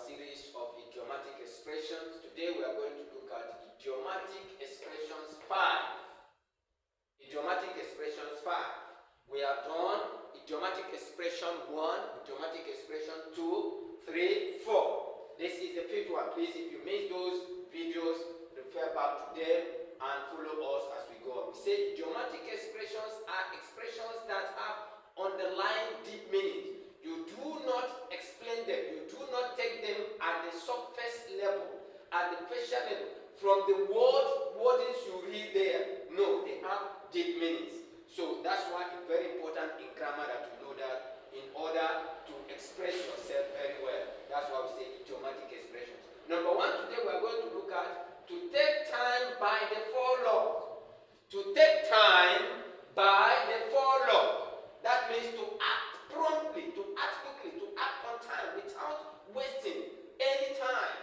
series of idiomatic expressions. Today we are going to look at idiomatic expressions 5. Idiomatic expressions 5. We have done idiomatic expression 1, idiomatic expression 2, 3, 4. This is the fifth one. Please, if you miss those videos, refer back to them and follow us as we go on. We say idiomatic expressions are expressions that have underlying deep meanings. You do not explain them. You do not take them at the surface level, at the facial level. From the wordings you read there, no, they have deep meanings. So that's why it's very important in grammar that you know that in order to express yourself very well. That's why we say idiomatic expressions. Number one, today we are going to look at to take time by the forelock. To take time by the forelock. That means to act promptly, to act quickly, to act on time without wasting any time.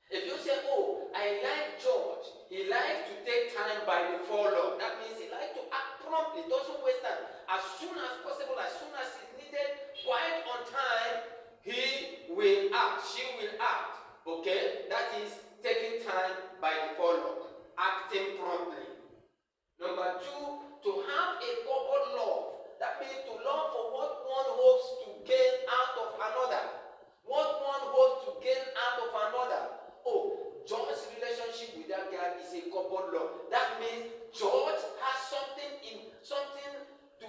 If you say, oh, I like George, he likes to take time by the forelock. That means he likes to act promptly, doesn't waste time. As soon as possible, as soon as it's needed, quite on time, he will act, she will act. Okay? That is taking time by the forelock, acting promptly. Number two, to have a common love. That means to love for what one hopes to gain out of another. What one hopes to gain out of another. Oh, George's relationship with that guy is a common love. That means George has something to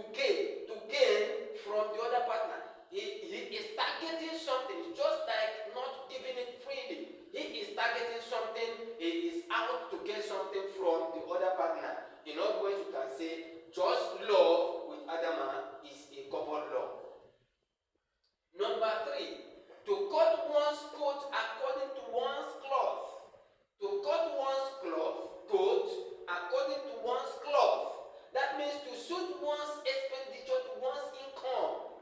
gain from the other partner. He is targeting something. It's just like not giving it freely. He is targeting something. He is out to get something from the other partner. In other words, you can say just love with other man is a common love. Number three, to cut one's coat according to one's cloth. To cut one's coat according to one's cloth. That means to suit one's expenditure to one's income.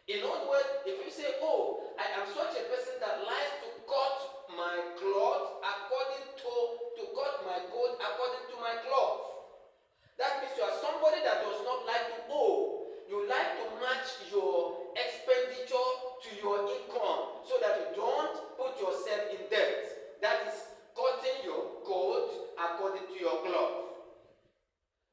In other words, if you say, oh, I am such a person that likes to cut my cloth according to cut my coat according to my cloth. That means you are somebody that does not like to owe. You like to match your expenditure to your income so that you don't put yourself in debt. That is cutting your coat according to your cloth.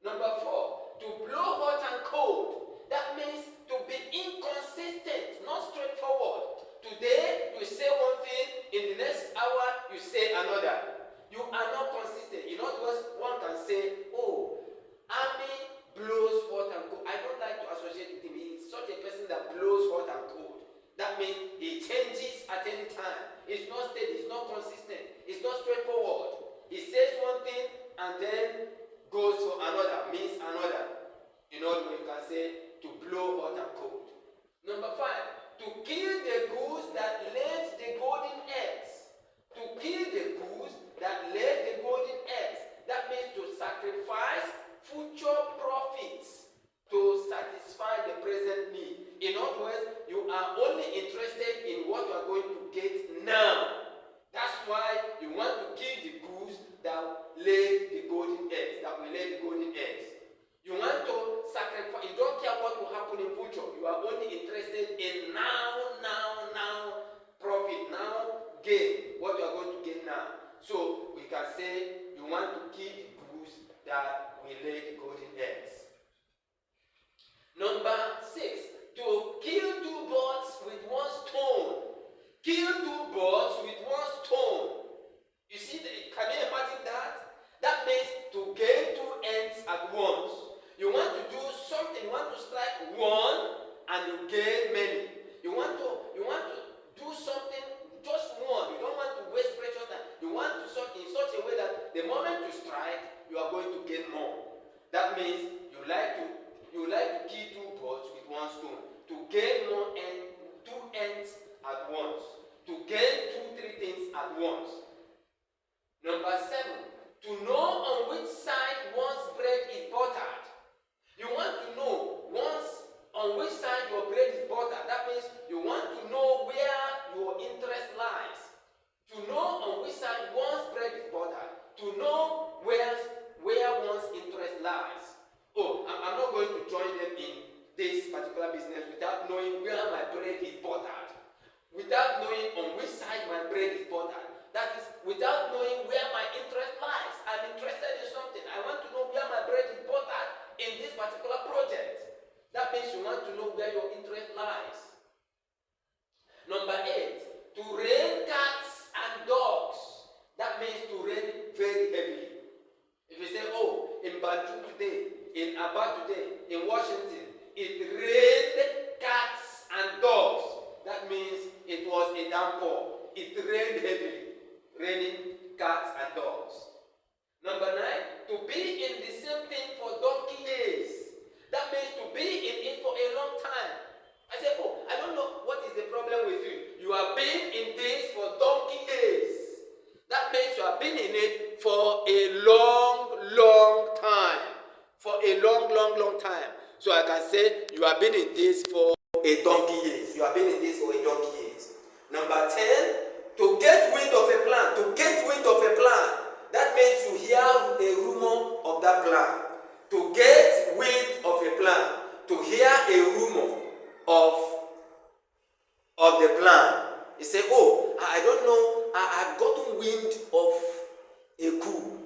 Number four, to blow hot and cold. That means to be inconsistent, not straightforward. Today you say one thing, in the next hour you say another. You are not consistent. In other words, one can say, oh, Army blows hot and cold. I don't like to associate with him. He's such a person that blows hot and cold. That means he changes at any time. He's not steady. He's not consistent. He's not straightforward. He says one thing and then goes for another, means another. In other words, you can say to blow hot and cold. Number five, to kill the goose that laid the golden eggs. To kill the goose that laid the golden eggs. That means to sacrifice future profits to satisfy the present need. In other words, you are only interested in what you are going to get now. That's why you want to kill the goose that laid the golden eggs, that will lay the golden eggs. You want to sacrifice, you don't care what will happen in future. You are only interested in now profit, now gain, what you are going to gain now. So we can say you want to kill the goose that will lay the golden eggs. Number six, to kill two birds with one stone. Kill two birds with one stone. You see, can you imagine that? That means to gain two ends at once. You want to do something, you want to strike one and you gain many. You want to do something, just one. You don't want to waste precious time. You want to in such a way that the moment you strike, you are going to gain more. That means you like to kill two birds with one stone. To gain more two ends at once. To gain 2-3 things at once. Number seven, to know on which side one's bread is buttered. You want to know on which side your bread is buttered. That means you want to know where your interest lies. To know on which side one's bread is buttered. To know where one's interest lies. Oh, I'm not going to join them in this particular business without knowing where my bread is buttered. without knowing on which side my brain is buttered. That is, without knowing where my interest lies. I'm interested in something. I want to know where my brain is buttered in this particular project. That means you want to know where your interest lies. Number 8, to rain cats and dogs. That means to rain very heavily. If you say, oh, in Banjul today, in Aba today, in Washington, it rained cats and dogs. That means it was a downpour. It rained heavily, raining cats and dogs. Number 9, to be in the same thing for donkey years. That means to be in it for a long time. I say, oh, I don't know what is the problem with you. You have been in this for donkey years. That means you have been in it for a long time. For a long time. So I can say you have been in this for a donkey years. You have been in this for a donkey years. Number 10, to get wind of a plan. To get wind of a plan. That means you hear a rumor of that plan. To get wind of a plan. To hear a rumor of the plan. You say, oh, I don't know, I've gotten wind of a coup.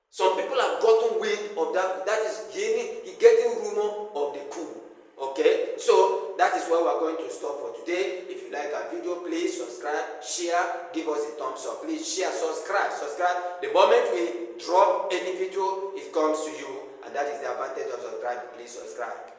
Some people have gotten wind of that. That is getting rumor of the coup. Okay, so that is where we're going to stop for today. If you like our video, please subscribe, share, give us a thumbs up. Please share, subscribe. The moment we drop any video, it comes to you, and that is the advantage of subscribing. Please subscribe.